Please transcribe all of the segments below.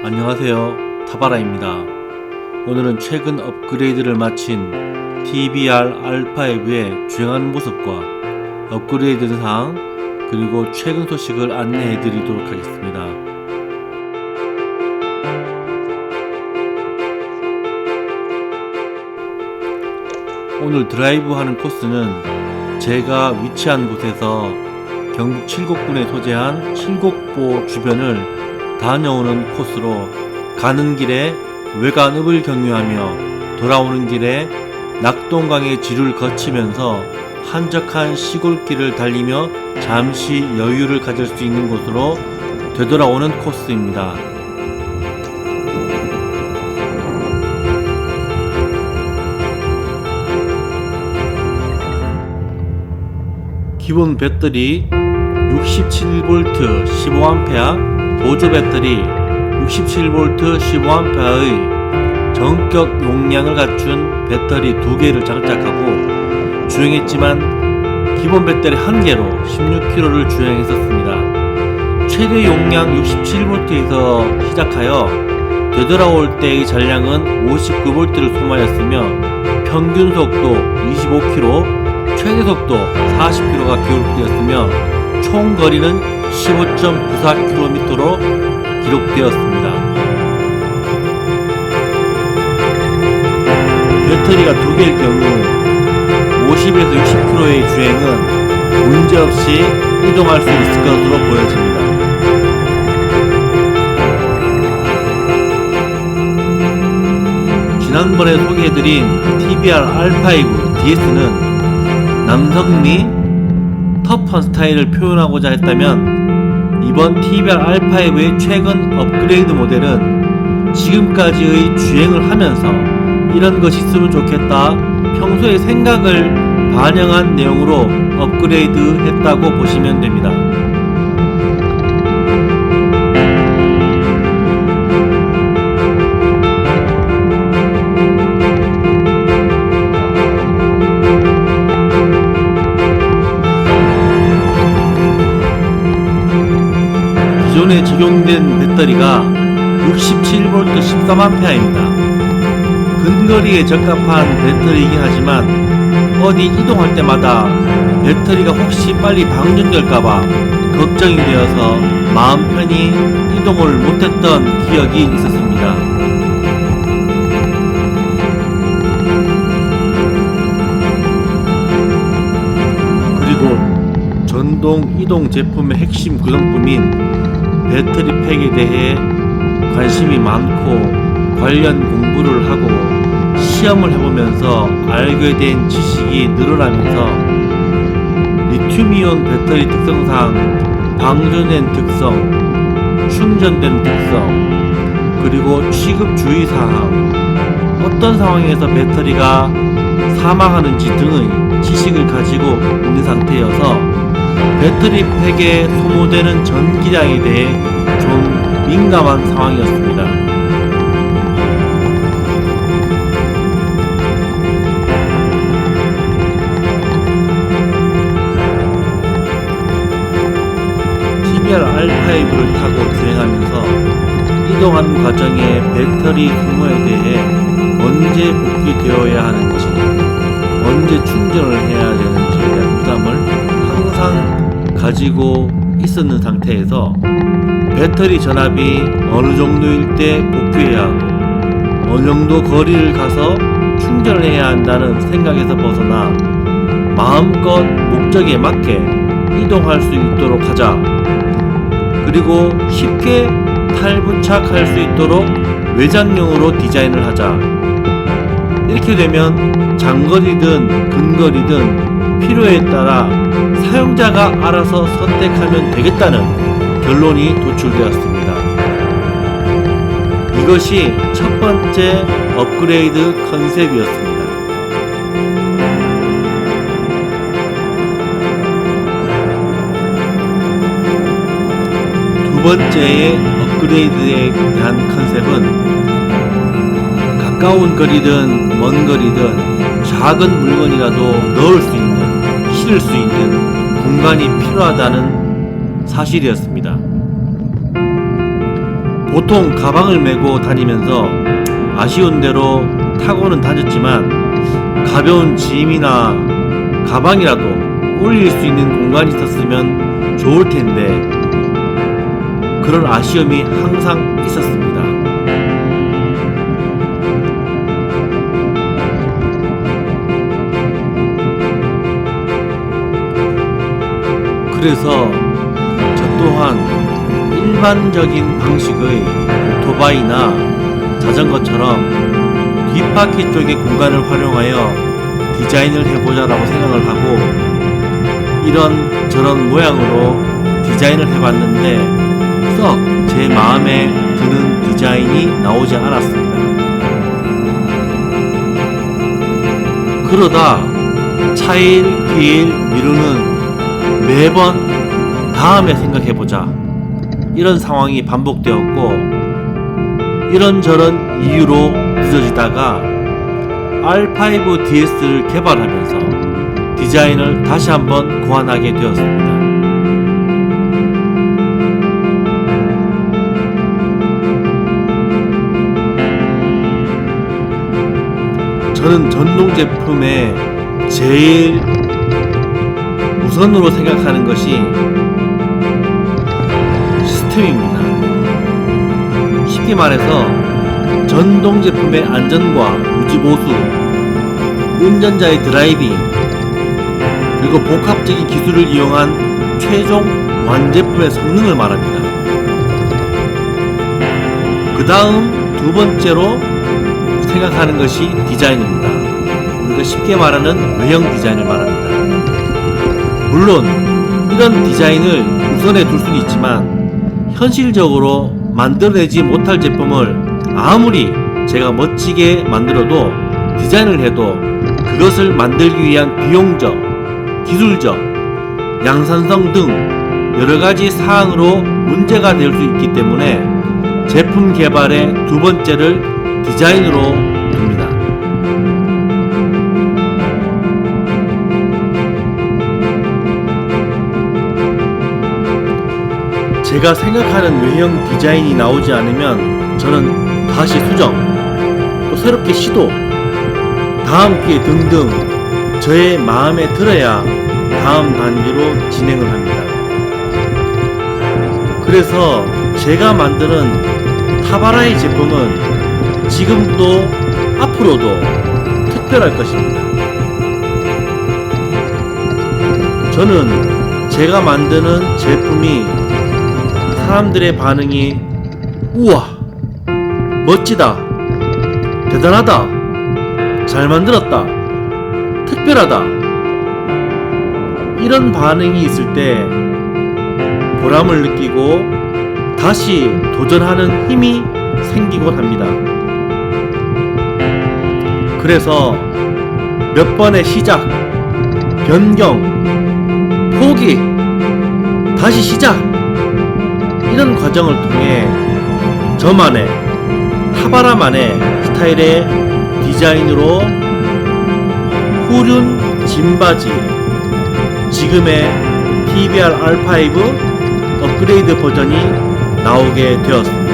안녕하세요, 타바라입니다. 오늘은 최근 업그레이드를 마친 TBR-R5의 주행하는 모습과 업그레이드 사항 그리고 최근 소식을 안내해 드리도록 하겠습니다. 오늘 드라이브 하는 코스는 제가 위치한 곳에서 경북 칠곡군에 소재한 칠곡보 주변을 다녀오는 코스로 가는 길에 외관읍을 경유하며 돌아오는 길에 낙동강의 지류를 거치면서 한적한 시골길을 달리며 잠시 여유를 가질 수 있는 곳으로 되돌아오는 코스입니다. 기본 배터리 67V 15A 보조 배터리 67V 15A의 전격 용량을 갖춘 배터리 2개를 장착하고 주행했지만 기본 배터리 1개로 16km를 주행했었습니다. 최대 용량 67V에서 시작하여 되돌아올 때의 잔량은 59V를 소모하였으며 평균 속도 25km, 최대 속도 40km가 기록되었으며 총 거리는 15.94km로 기록되었습니다. 배터리가 2개일 경우 50에서 60km의 주행은 문제없이 이동할 수 있을 것으로 보여집니다. 지난번에 소개해드린 TBR-R5 DS는 남성미 터프한 스타일을 표현하고자 했다면 이번 TBR-R5의 최근 업그레이드 모델은 지금까지의 주행을 하면서 이런 것이 있으면 좋겠다, 평소의 생각을 반영한 내용으로 업그레이드 했다고 보시면 됩니다. 기존에 적용된 배터리가 67V 13A입니다. 근거리에 적합한 배터리이긴 하지만 어디 이동할 때마다 배터리가 혹시 빨리 방전될까봐 걱정이 되어서 마음 편히 이동을 못했던 기억이 있었습니다. 그리고 전동 이동 제품의 핵심 구성품인 배터리 팩에 대해 관심이 많고 관련 공부를 하고 시험을 해보면서 알게 된 지식이 늘어나면서 리튬이온 배터리 특성상 방전된 특성, 충전된 특성, 그리고 취급 주의사항, 어떤 상황에서 배터리가 사망하는지 등의 지식을 가지고 있는 상태여서 배터리 팩에 소모되는 전기량에 대해 좀 민감한 상황이었습니다. TBR-R5를 타고 주행하면서 이동하는 과정에 배터리 소모에 대해 언제 복귀되어야 하는지, 언제 충전을 해야 되는지에 대한 부담을 항상 가지고 있었는 상태에서 배터리 전압이 어느 정도일 때 복귀해야 하고 어느 정도 거리를 가서 충전을 해야 한다는 생각에서 벗어나 마음껏 목적에 맞게 이동할 수 있도록 하자, 그리고 쉽게 탈부착할 수 있도록 외장형으로 디자인을 하자. 이렇게 되면 장거리든 근거리든 필요에 따라 사용자가 알아서 선택하면 되겠다는 결론이 도출되었습니다. 이것이 첫 번째 업그레이드 컨셉이었습니다. 두 번째의 업그레이드에 대한 컨셉은 가까운 거리든 먼 거리든 작은 물건이라도 넣을 수 있는, 실을 수 있는 공간이 필요하다는 사실이었습니다. 보통 가방을 메고 다니면서 아쉬운 대로 타고는 다녔지만 가벼운 짐이나 가방이라도 올릴 수 있는 공간이 있었으면 좋을 텐데 그런 아쉬움이 항상 있었습니다. 그래서 저 또한 일반적인 방식의 오토바이나 자전거처럼 뒷바퀴 쪽의 공간을 활용하여 디자인을 해보자라고 생각을 하고 이런 모양으로 디자인을 해봤는데 썩 제 마음에 드는 디자인이 나오지 않았습니다. 그러다 차일 피일 미루는 매번 다음에 생각해보자 이런 상황이 반복되었고 이런저런 이유로 늦어지다가 R5DS를 개발하면서 디자인을 다시 한번 고안하게 되었습니다. 저는 전동 제품에 제일 우선으로 생각하는 것이 시스템입니다. 쉽게 말해서 전동 제품의 안전과 유지 보수, 운전자의 드라이빙, 그리고 복합적인 기술을 이용한 최종 완제품의 성능을 말합니다. 그 다음 두 번째로 생각하는 것이 디자인입니다. 우리가 쉽게 말하는 외형 디자인을 말합니다. 물론 이런 디자인을 우선에 둘 수는 있지만 현실적으로 만들어내지 못할 제품을 아무리 제가 멋지게 만들어도 디자인을 해도 그것을 만들기 위한 비용적, 기술적, 양산성 등 여러가지 사항으로 문제가 될 수 있기 때문에 제품 개발의 두 번째를 디자인으로 둡니다. 제가 생각하는 외형 디자인이 나오지 않으면 저는 다시 수정, 또 새롭게 시도, 다음 기회 등등 저의 마음에 들어야 다음 단계로 진행을 합니다. 그래서 제가 만드는 타바라의 제품은 지금도 앞으로도 특별할 것입니다. 저는 제가 만드는 제품이 사람들의 반응이 우와, 멋지다, 대단하다, 잘 만들었다, 특별하다 이런 반응이 있을 때 보람을 느끼고 다시 도전하는 힘이 생기곤 합니다. 그래서 몇 번의 시작, 변경, 포기, 다시 시작 이런 과정을 통해 저만의 타바라만의 스타일의 디자인으로 후륜 짐바지, 지금의 TBR R5 업그레이드 버전이 나오게 되었습니다.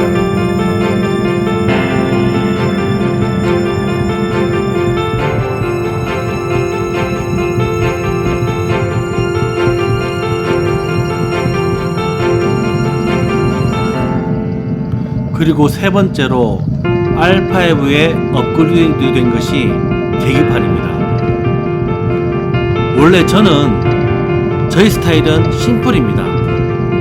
그리고 세 번째로 R5에 업그레이드 된 것이 계기판입니다. 원래 저는 저희 스타일은 심플입니다.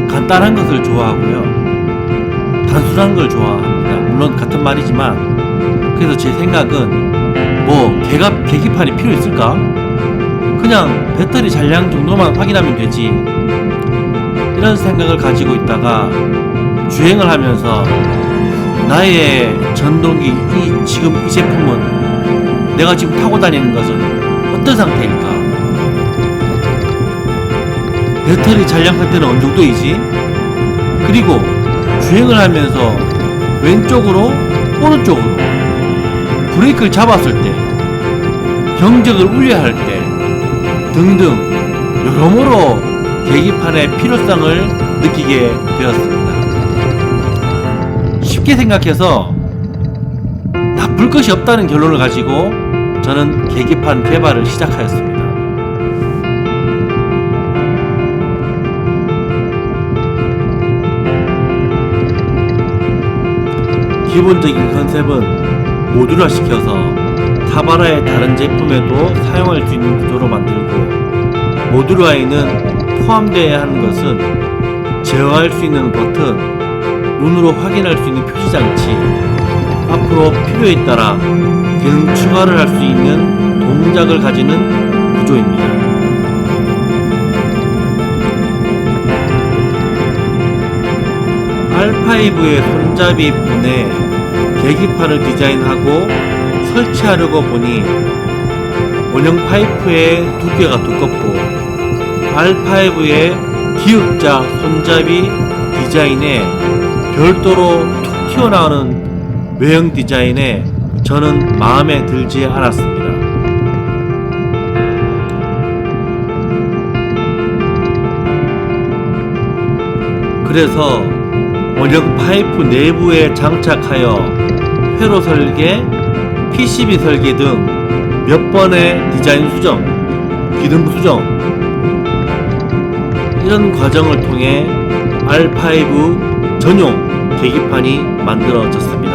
간단한 것을 좋아하고요. 단순한 걸 좋아합니다. 물론 같은 말이지만 그래서 제 생각은 뭐 계기판이 필요 있을까? 그냥 배터리 잔량 정도만 확인하면 되지. 이런 생각을 가지고 있다가 주행을 하면서 나의 전동기 지금 이 제품은 내가 지금 타고 다니는 것은 어떤 상태일까? 배터리 잔량 상태는 어느 정도이지? 그리고 주행을 하면서 왼쪽으로 오른쪽으로 브레이크를 잡았을 때 경적을 울려야 할 때 등등 여러모로 계기판의 필요성을 느끼게 되었습니다. 쉽게 생각해서 나쁠 것이 없다는 결론을 가지고 저는 계기판 개발을 시작하였습니다. 기본적인 컨셉은 모듈화 시켜서 타바라의 다른 제품에도 사용할 수 있는 구조로 만들고, 모듈화에는 포함되어야 하는 것은 제어할 수 있는 버튼, 눈으로 확인할 수 있는 표시장치, 앞으로 필요에 따라 기능 추가를 할 수 있는 동작을 가지는 구조입니다. R5의 손잡이 부분에 계기판을 디자인하고 설치하려고 보니 원형 파이프의 두께가 두껍고 R5의 기역자 손잡이 디자인에 별도로 툭 튀어나오는 외형 디자인에 저는 마음에 들지 않았습니다. 그래서 원형 파이프 내부에 장착하여 회로 설계, PCB 설계 등 몇 번의 디자인 수정, 기능부 수정, 이런 과정을 통해 R5 전용 계기판이 만들어졌습니다.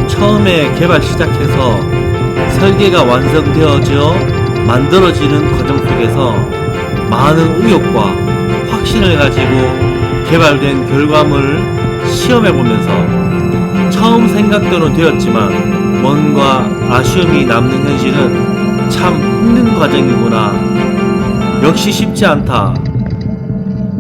처음에 개발 시작해서 설계가 완성되어져 만들어지는 과정 속에서 많은 의욕과 확신을 가지고 개발된 결과물을 시험해보면서 처음 생각대로 되었지만 뭔가 아쉬움이 남는 현실은 참 힘든 과정이구나, 역시 쉽지 않다,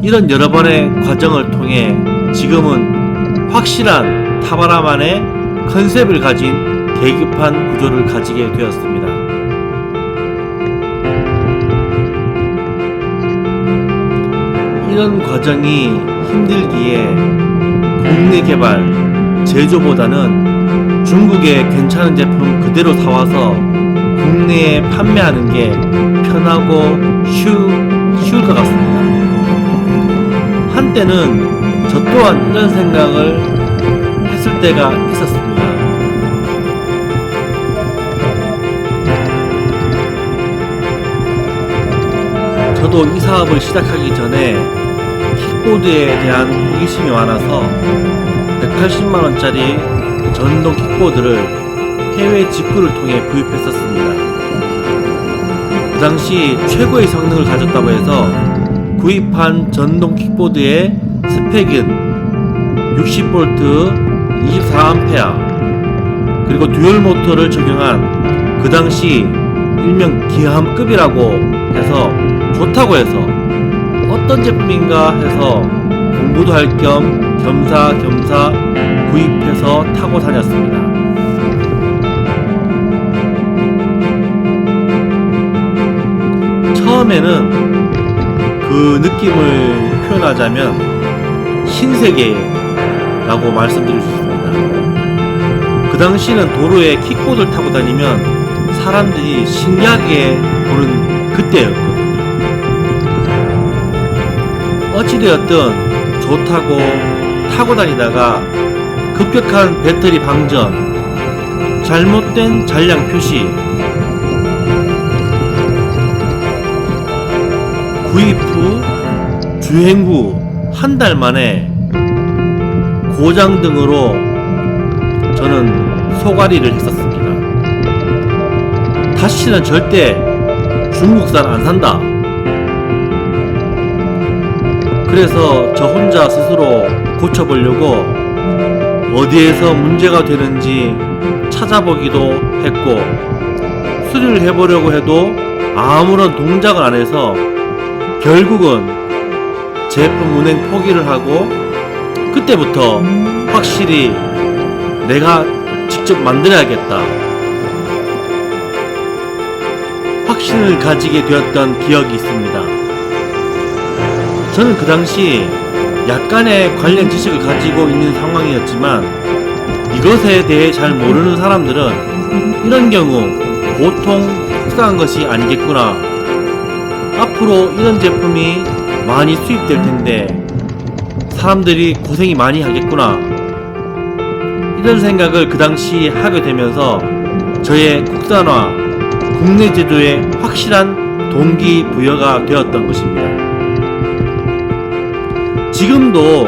이런 여러 번의 과정을 통해 지금은 확실한 타바라만의 컨셉을 가진 계기판 구조를 가지게 되었습니다. 이런 과정이 힘들기에 국내 개발, 제조보다는 중국의 괜찮은 제품 그대로 사와서 국내에 판매하는 게 편하고 쉬울 것 같습니다. 한때는 저 또한 이런 생각을 했을 때가 있었습니다. 저도 이 사업을 시작하기 전에 킥보드에 대한 호기심이 많아서 180만원짜리 전동 킥보드를 해외 직구를 통해 구입했었습니다. 그 당시 최고의 성능을 가졌다고 해서 구입한 전동 킥보드의 스펙은 60V 24A 그리고 듀얼 모터를 적용한 그 당시 일명 기함급이라고 해서 좋다고 해서 어떤 제품인가 해서 공부도 할 겸 겸사겸사 구입해서 타고 다녔습니다. 처음에는 그 느낌을 표현하자면 신세계라고 말씀드릴 수 있습니다. 그 당시는 도로에 킥보드를 타고 다니면 사람들이 신기하게 보는 그때였거든요. 어찌되었든 좋다고 타고 다니다가 급격한 배터리 방전, 잘못된 잔량 표시, 구입 후, 주행 후 한 달 만에 고장 등으로 저는 소가리를 했었습니다. 다시는 절대 중국산 안 산다. 그래서 저 혼자 스스로 고쳐보려고 어디에서 문제가 되는지 찾아보기도 했고, 수리를 해보려고 해도 아무런 동작을 안 해서 결국은 제품 운행 포기를 하고, 그때부터 확실히 내가 직접 만들어야겠다 확신을 가지게 되었던 기억이 있습니다. 저는 그 당시 약간의 관련 지식을 가지고 있는 상황이었지만 이것에 대해 잘 모르는 사람들은 이런 경우 보통 속상한 것이 아니겠구나 앞으로 이런 제품이 많이 수입될 텐데 사람들이 고생이 많이 하겠구나, 이런 생각을 그 당시 하게 되면서 저의 국산화, 국내 제조에 확실한 동기부여가 되었던 것입니다. 지금도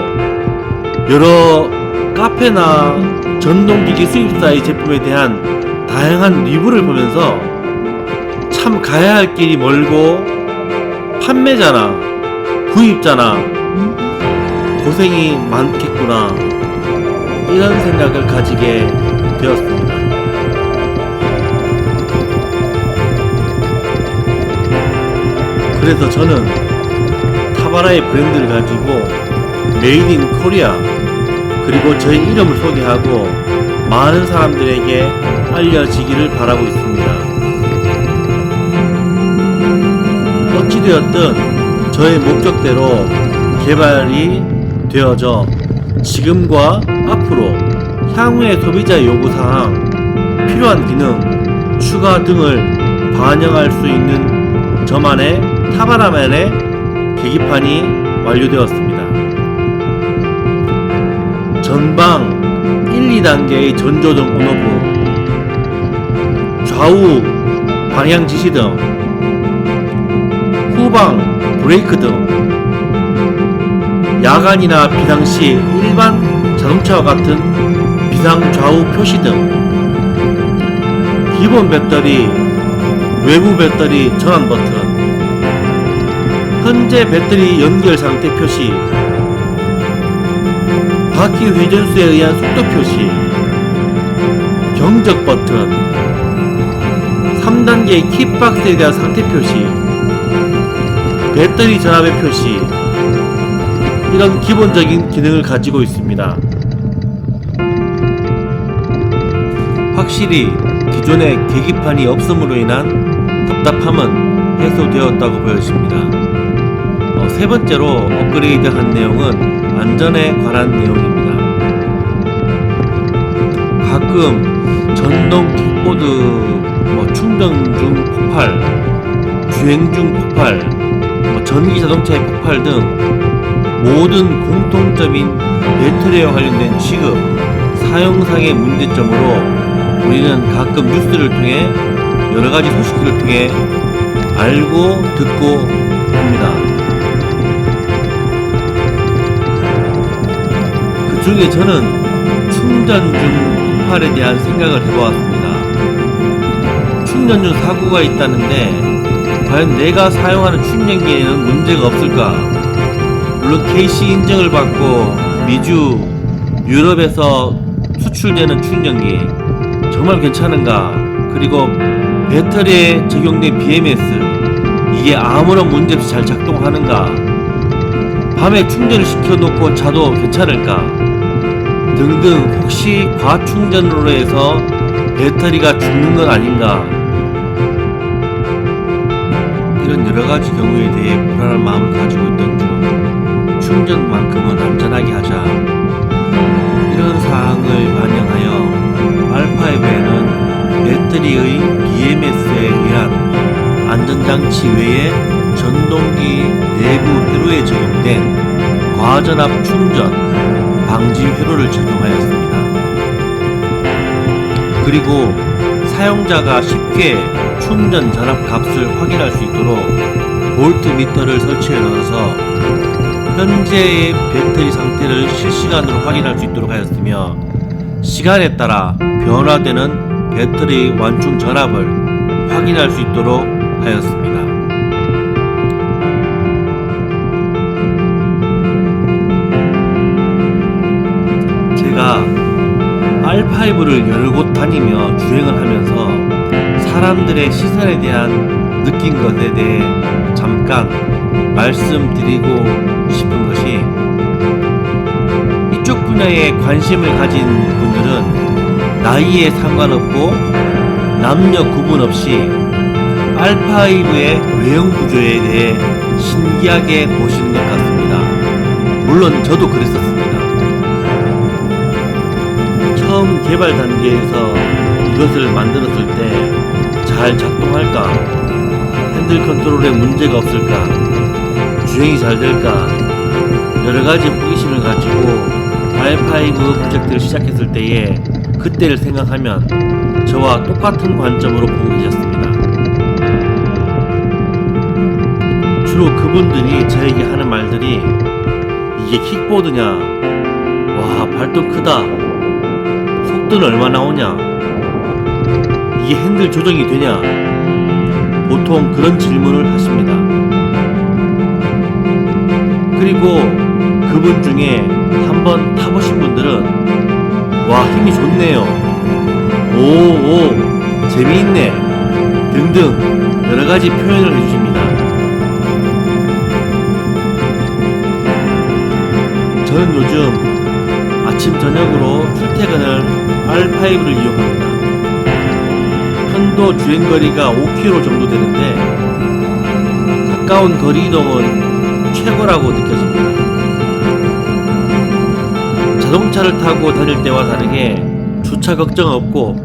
여러 카페나 전동기기 수입사의 제품에 대한 다양한 리뷰를 보면서 참 가야 할 길이 멀고 판매자나 구입자나 고생이 많겠구나, 이런 생각을 가지게 되었습니다. 그래서 저는 타바라의 브랜드를 가지고 메이드 인 코리아, 그리고 저희 이름을 소개하고 많은 사람들에게 알려지기를 바라고 있습니다. 어찌되었든 저의 목적대로 개발이 되어져 지금과 앞으로 향후의 소비자의 요구사항, 필요한 기능, 추가 등을 반영할 수 있는 저만의 타바라만의 계기판이 완료되었습니다. 전방 1, 2단계의 전조등 온오프, 좌우 방향 지시 등, 후방 브레이크 등, 야간이나 비상시 일반 자동차와 같은 비상 좌우 표시 등, 기본 배터리, 외부 배터리 전환 버튼, 현재 배터리 연결 상태 표시, 바퀴 회전수에 의한 속도 표시, 경적 버튼, 3단계 킥박스에 대한 상태 표시, 배터리 전압의 표시, 이런 기본적인 기능을 가지고 있습니다. 확실히 기존에 계기판이 없음으로 인한 답답함은 해소되었다고 보여집니다. 세 번째로 업그레이드한 내용은 안전에 관한 내용입니다. 가끔 전동 킥보드 충전 중 폭발, 주행 중 폭발, 전기 자동차의 폭발 등 모든 공통점인 배터리에 관련된 취급, 사용상의 문제점으로 우리는 가끔 뉴스를 통해 여러가지 소식들을 통해 알고 듣고 합니다. 그 중에 저는 충전 중 폭발에 대한 생각을 해보았습니다. 충전 중 사고가 있다는데 과연 내가 사용하는 충전기에는 문제가 없을까? 물론 KC 인증을 받고 미주, 유럽에서 수출되는 충전기 정말 괜찮은가? 그리고 배터리에 적용된 BMS 이게 아무런 문제 없이 잘 작동하는가? 밤에 충전을 시켜놓고 자도 괜찮을까? 등등, 혹시 과충전으로 해서 배터리가 죽는 건 아닌가? 이런 여러가지 경우에 대해 불안한 마음을 가지고 있던 중 충전만큼은 안전하게 하자, 이런 사항을 반영하여 알파5에는 배터리의 BMS에 의한 안전장치 외에 전동기 내부 회로에 적용된 과전압 충전 방지 회로를 적용하였습니다. 그리고 사용자가 쉽게 충전 전압 값을 확인할 수 있도록 볼트 미터를 설치해 넣어서 현재의 배터리 상태를 실시간으로 확인할 수 있도록 하였으며, 시간에 따라 변화되는 배터리 완충 전압을 확인할 수 있도록 하였습니다. 제가 R5를 여러 곳 다니며 주행을 하면서 사람들의 시선에 대한 느낀 것에 대해 잠깐 말씀드리고 싶은 것이, 이쪽 분야에 관심을 가진 분들은 나이에 상관없고 남녀 구분 없이 R5의 외형 구조에 대해 신기하게 보시는 것 같습니다. 물론 저도 그랬었습니다. 처음 개발 단계에서 이것을 만들었을 때 잘 작동할까 핸들 컨트롤에 문제가 없을까, 주행이 잘 될까, 여러가지 호기심을 가지고 R5 프로젝트를 시작했을 때에 그때를 생각하면 저와 똑같은 관점으로 보고 계셨습니다. 주로 그분들이 저에게 하는 말들이 이게 킥보드냐, 와 발도 크다, 속도는 얼마 나오냐, 이게 핸들 조정이 되냐, 보통 그런 질문을 하십니다. 그리고 그분 중에 한번 타보신 분들은 와 힘이 좋네요, 오 재미있네 등등 여러가지 표현을 해주십니다. 저는 요즘 아침 저녁으로 출퇴근을 R5를 이용합니다. 편도 주행거리가 5km 정도 되는데 가까운 거리 이동은 최고라고 느껴집니다. 자동차를 타고 다닐 때와 다르게 주차 걱정 없고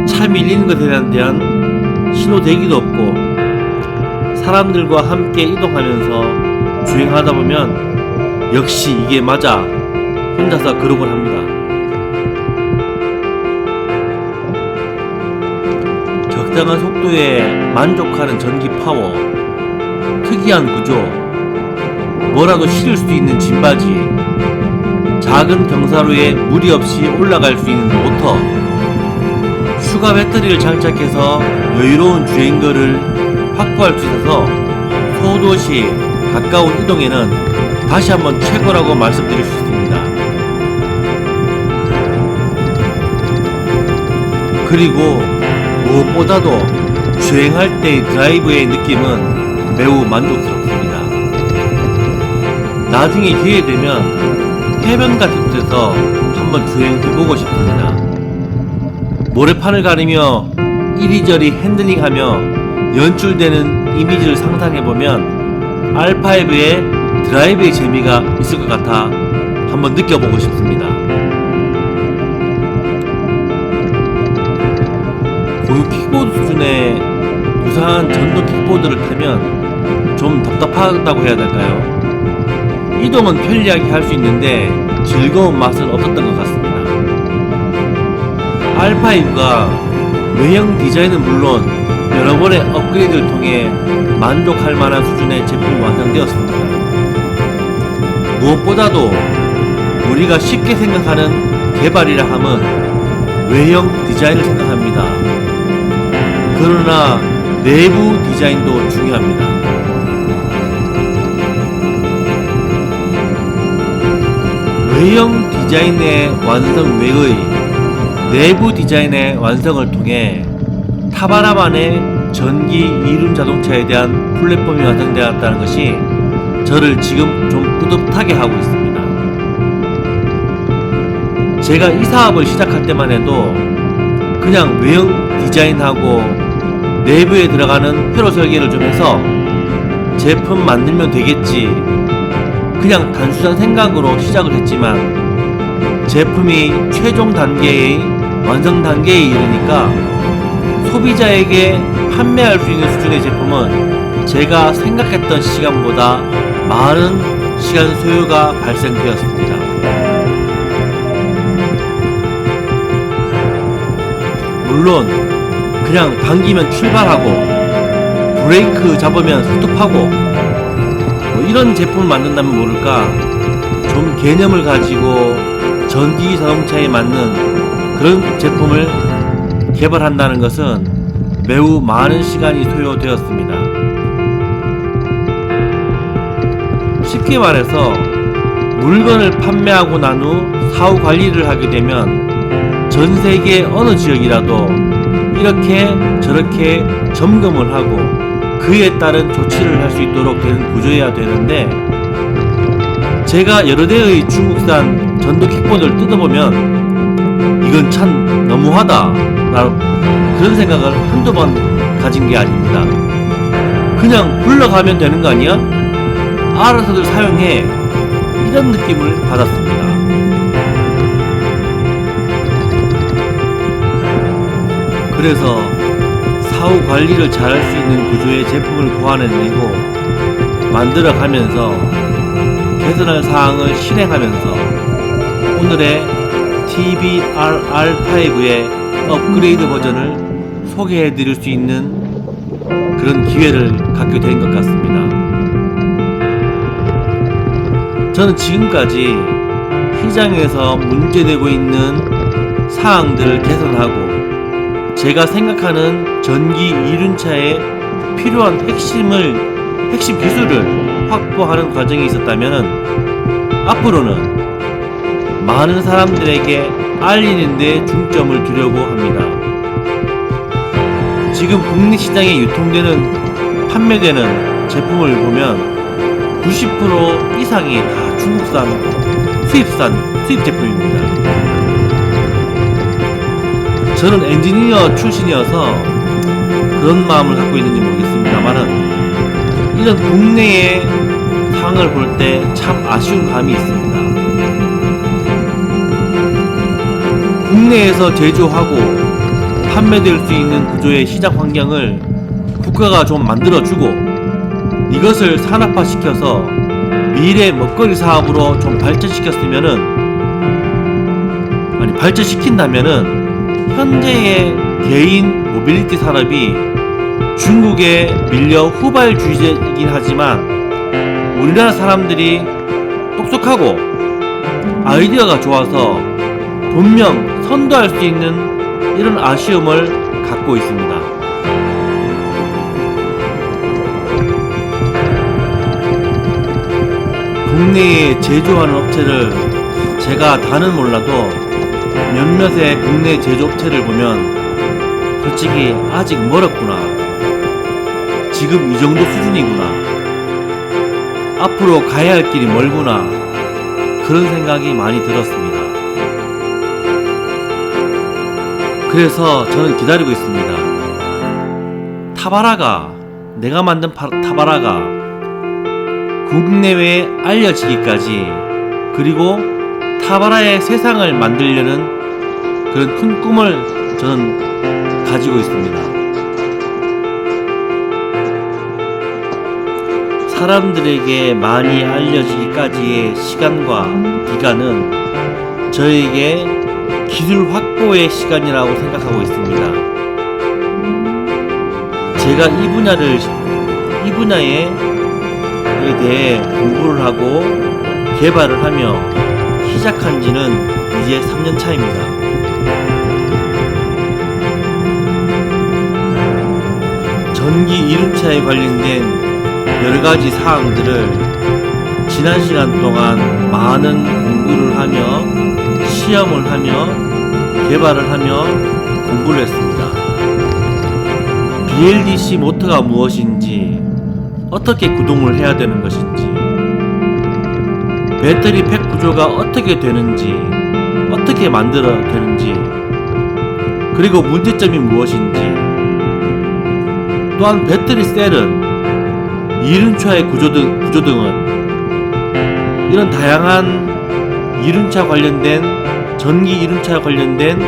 차 밀리는 것에 대한 신호 대기도 없고 사람들과 함께 이동하면서 주행하다 보면 역시 이게 맞아 혼자서 그러곤 합니다. 적당한 속도에 만족하는 전기 파워, 특이한 구조, 뭐라도 실을 수 있는 짐바지, 작은 경사로에 무리 없이 올라갈 수 있는 모터, 추가 배터리를 장착해서 여유로운 주행거리를 확보할 수 있어서 소도시 가까운 이동에는 다시 한번 최고라고 말씀드릴 수 있습니다. 그리고 무엇보다도 주행할 때의 드라이브의 느낌은 매우 만족스럽습니다. 나중에 기회되면 해변 같은 곳에서 한번 주행해보고 싶습니다. 모래판을 가르며 이리저리 핸들링하며 연출되는 이미지를 상상해보면 R5의 드라이브의 재미가 있을 것 같아 한번 느껴보고 싶습니다. 고유 킥보드 수준의 유사한 전동 킥보드를 타면 좀 답답하다고 해야 될까요? 이동은 편리하게 할 수 있는데 즐거운 맛은 없었던 것 같습니다. R5가 외형 디자인은 물론 여러 번의 업그레이드를 통해 만족할 만한 수준의 제품이 완성되었습니다. 무엇보다도 우리가 쉽게 생각하는 개발이라 함은 외형 디자인을 생각합니다. 그러나 내부 디자인도 중요합니다. 외형 디자인의 완성 외의 내부 디자인의 완성을 통해 타바라만의 전기 이륜 자동차에 대한 플랫폼이 완성되었다는 것이 저를 지금 좀 뿌듯하게 하고 있습니다. 제가 이 사업을 시작할 때만 해도 그냥 외형 디자인하고 내부에 들어가는 회로 설계를 좀 해서 제품 만들면 되겠지, 그냥 단순한 생각으로 시작을 했지만 제품이 최종 단계의 완성 단계에 이르니까 소비자에게 판매할 수 있는 수준의 제품은 제가 생각했던 시간보다 많은 시간 소요가 발생되었습니다. 물론 그냥 당기면 출발하고 브레이크 잡으면 스톱하고 뭐 이런 제품을 만든다면 모를까, 좀 개념을 가지고 전기 자동차에 맞는 그런 제품을 개발한다는 것은 매우 많은 시간이 소요되었습니다. 쉽게 말해서 물건을 판매하고 난 후 사후 관리를 하게 되면 전 세계 어느 지역이라도 이렇게 저렇게 점검을 하고 그에 따른 조치를 할 수 있도록 되는 구조여야 되는데, 제가 여러 대의 중국산 전동 킥보드를 뜯어보면 이건 참 너무하다 라는 그런 생각을 한두 번 가진 게 아닙니다. 그냥 굴러가면 되는 거 아니야? 알아서들 사용해, 이런 느낌을 받았습니다. 그래서 사후 관리를 잘할 수 있는 구조의 제품을 고안해내고 만들어가면서 개선할 사항을 실행하면서 오늘의 TBRR5의 업그레이드 버전을 소개해 드릴 수 있는 그런 기회를 갖게 된 것 같습니다. 저는 지금까지 시장에서 문제되고 있는 사항들을 개선하고 제가 생각하는 전기 이륜차에 필요한 핵심 기술을 확보하는 과정이 있었다면 앞으로는 많은 사람들에게 알리는 데 중점을 두려고 합니다. 지금 국내 시장에 유통되는 판매되는 제품을 보면 90% 이상이 다 중국산 수입 제품입니다. 저는 엔지니어 출신이어서 그런 마음을 갖고 있는지 모르겠습니다만은 이런 국내의 상황을 볼 때 참 아쉬운 감이 있습니다. 국내에서 제조하고 판매될 수 있는 구조의 시장 환경을 국가가 좀 만들어주고 이것을 산업화시켜서 미래 먹거리 사업으로 좀 발전시킨다면은 현재의 개인 모빌리티 산업이 중국에 밀려 후발주의이긴 하지만 우리나라 사람들이 똑똑하고 아이디어가 좋아서 분명 선도할 수 있는 이런 아쉬움을 갖고 있습니다. 국내에 제조하는 업체를 제가 다는 몰라도 몇몇의 국내 제조업체를 보면 솔직히 아직 멀었구나, 지금 이 정도 수준이구나, 앞으로 가야 할 길이 멀구나, 그런 생각이 많이 들었습니다. 그래서 저는 기다리고 있습니다. 내가 만든 타바라가 국내외에 알려지기까지, 그리고 타바라의 세상을 만들려는 그런 큰 꿈을 저는 가지고 있습니다. 사람들에게 많이 알려지기까지의 시간과 기간은 저에게 기술 확보의 시간이라고 생각하고 있습니다. 제가 이 분야에 대해 공부를 하고 개발을 하며 시작한 지는 이제 3년 차입니다. 전기 이륜차에 관련된 여러가지 사항들을 지난 시간 동안 많은 공부를 하며 시험을 하며 개발을 하며 공부를 했습니다. BLDC 모터가 무엇인지, 어떻게 구동을 해야 되는 것인지, 배터리 팩 구조가 어떻게 되는지, 어떻게 만들어 되는지, 그리고 문제점이 무엇인지, 또한 배터리 셀은 이륜차의 구조 등은 이런 다양한 이륜차 관련된, 전기 이륜차 관련된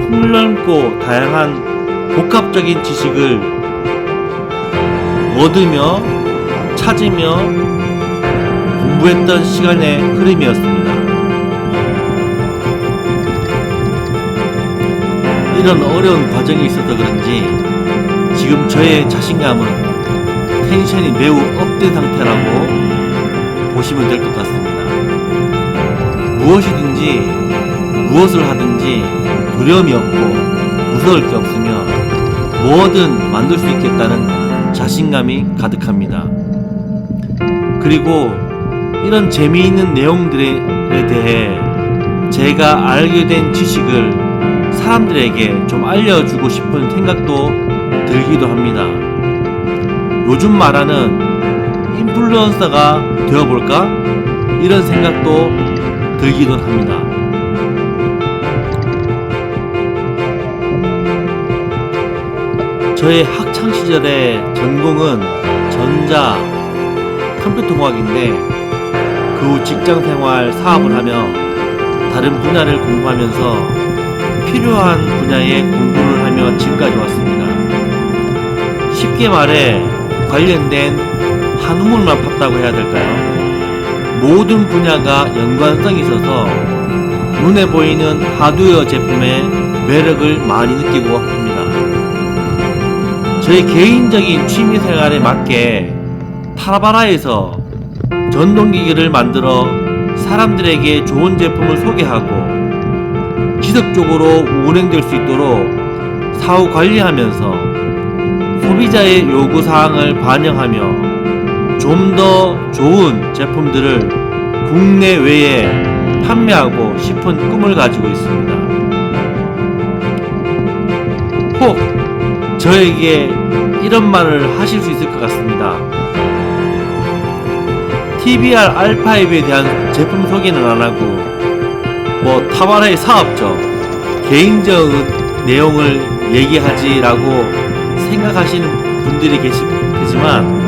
폭넓고 다양한 복합적인 지식을 얻으며 찾으며 공부했던 시간의 흐름이었습니다. 이런 어려운 과정이 있어서 그런지 지금 저의 자신감은 텐션이 매우 업된 상태라고 보시면 될 것 같습니다. 무엇을 하든지 두려움이 없고 무서울 게 없으며 뭐든 만들 수 있겠다는 자신감이 가득합니다. 그리고 이런 재미있는 내용들에 대해 제가 알게 된 지식을 사람들에게 좀 알려주고 싶은 생각도 들기도 합니다. 요즘 말하는 인플루언서가 되어볼까? 이런 생각도 들기도 합니다. 저의 학창시절의 전공은 전자 컴퓨터공학인데 그 후 직장생활 사업을 하며 다른 분야를 공부하면서 필요한 분야의 공부를 하며 지금까지 왔습니다. 쉽게 말해 관련된 한 우물만 팠다고 해야 될까요? 모든 분야가 연관성이 있어서 눈에 보이는 하드웨어 제품의 매력을 많이 느끼고 합니다. 저희 개인적인 취미생활에 맞게 타바라에서 전동기기를 만들어 사람들에게 좋은 제품을 소개하고 지속적으로 운행될 수 있도록 사후 관리하면서 소비자의 요구사항을 반영하며 좀 더 좋은 제품들을 국내외에 판매하고 싶은 꿈을 가지고 있습니다. 혹 저에게 이런 말을 하실 수 있을 것 같습니다. TBR R5에 대한 제품 소개는 안 하고 타바라의 사업적, 개인적 내용을 얘기하지라고 생각하시는 분들이 계시지만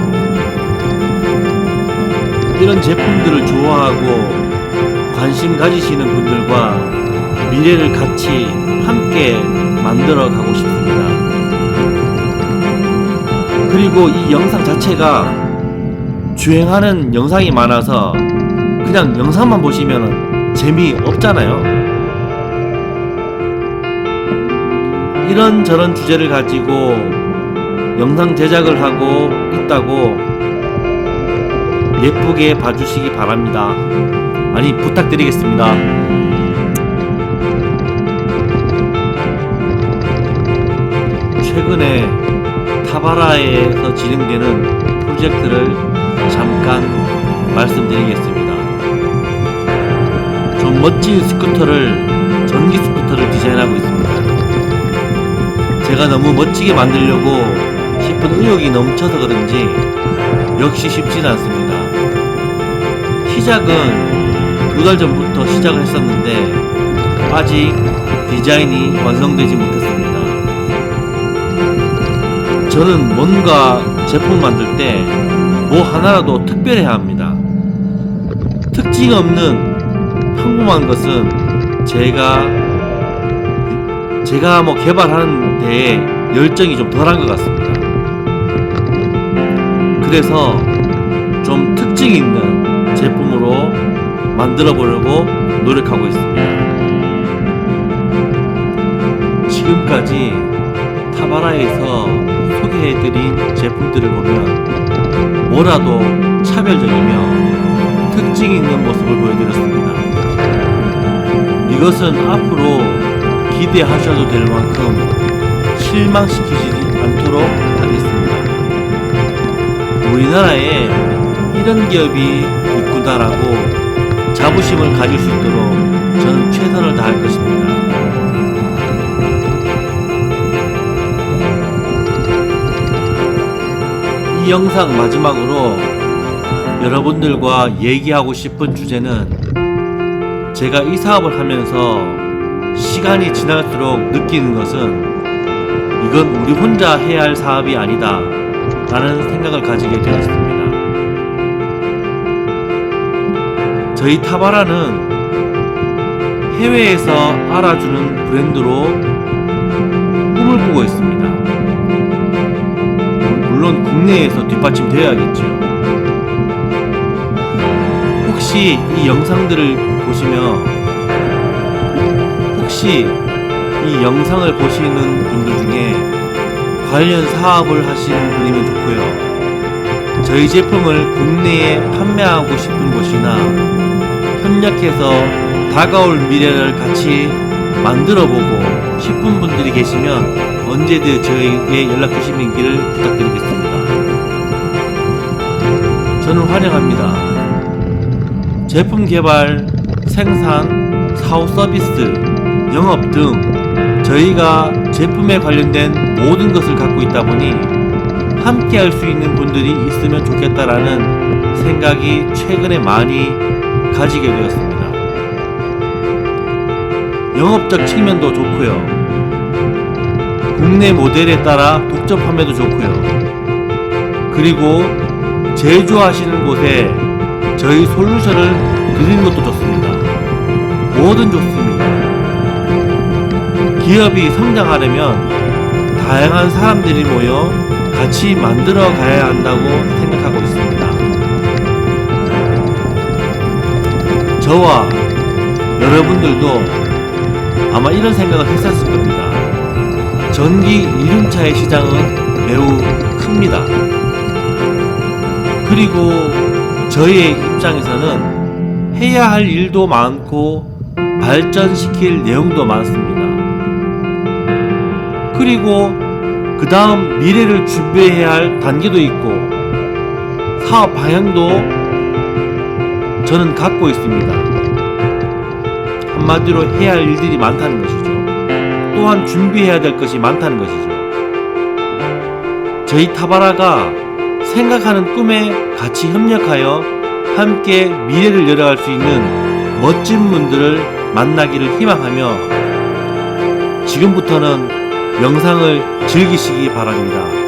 이런 제품들을 좋아하고 관심 가지시는 분들과 미래를 같이 함께 만들어 가고 싶습니다. 그리고 이 영상 자체가 주행하는 영상이 많아서 그냥 영상만 보시면 재미없잖아요. 이런저런 주제를 가지고 영상 제작을 하고 있다고 예쁘게 봐주시기 바랍니다. 많이 부탁드리겠습니다. 최근에 타바라에서 진행되는 프로젝트를 잠깐 말씀드리겠습니다. 좀 멋진 전기 스쿠터를 디자인하고 있습니다. 제가 너무 멋지게 만들려고 싶은 의욕이 넘쳐서 그런지 역시 쉽지는 않습니다. 시작은 2달 전부터 시작을 했었는데 아직 디자인이 완성되지 못했습니다. 저는 뭔가 제품 만들 때 뭐 하나라도 특별해야 합니다. 특징 없는 평범한 것은 제가 개발하는 데에 열정이 좀 덜한 것 같습니다. 그래서 좀 특징 있는 제품으로 만들어 보려고 노력하고 있습니다. 지금까지 타바라에서 소개해드린 제품들을 보면 뭐라도 차별적이며 특징 있는 모습을 보여드렸습니다. 이것은 앞으로 기대하셔도 될 만큼 실망시키지 않도록 하겠습니다. 우리나라에 이런 기업이 있구나라고 자부심을 가질 수 있도록 저는 최선을 다할 것입니다. 이 영상 마지막으로 여러분들과 얘기하고 싶은 주제는 제가 이 사업을 하면서 시간이 지날수록 느끼는 것은 이건 우리 혼자 해야 할 사업이 아니다 라는 생각을 가지게 되었습니다. 저희 타바라는 해외에서 알아주는 브랜드로 꿈을 꾸고 있습니다. 물론 국내에서 뒷받침되어야겠죠. 혹시 이 영상들을 이 영상을 보시는 분들 중에 관련 사업을 하시는 분이면 좋고요. 저희 제품을 국내에 판매하고 싶은 곳이나 협력해서 다가올 미래를 같이 만들어보고 싶은 분들이 계시면 언제든 저에게 연락 주시기를 부탁드리겠습니다. 저는 환영합니다. 제품 개발, 생산, 사후 서비스, 영업 등 저희가 제품에 관련된 모든 것을 갖고 있다 보니 함께 할 수 있는 분들이 있으면 좋겠다라는 생각이 최근에 많이 가지게 되었습니다. 영업적 측면도 좋고요. 국내 모델에 따라 독점 판매도 좋고요. 그리고 제조하시는 곳에 저희 솔루션을 드리는 것도 좋습니다. 뭐든 좋습니다. 기업이 성장하려면 다양한 사람들이 모여 같이 만들어 가야 한다고 생각하고 있습니다. 저와 여러분들도 아마 이런 생각을 했었을 겁니다. 전기 이륜차의 시장은 매우 큽니다. 그리고 저희의 입장에서는 해야 할 일도 많고 발전시킬 내용도 많습니다. 그리고 그 다음 미래를 준비해야 할 단계도 있고 사업 방향도 저는 갖고 있습니다. 한마디로 해야 할 일들이 많다는 것이죠. 또한 준비해야 될 것이 많다는 것이죠. 저희 타바라가 생각하는 꿈에 같이 협력하여 함께 미래를 열어갈 수 있는 멋진 분들을 만나기를 희망하며 지금부터는 영상을 즐기시기 바랍니다.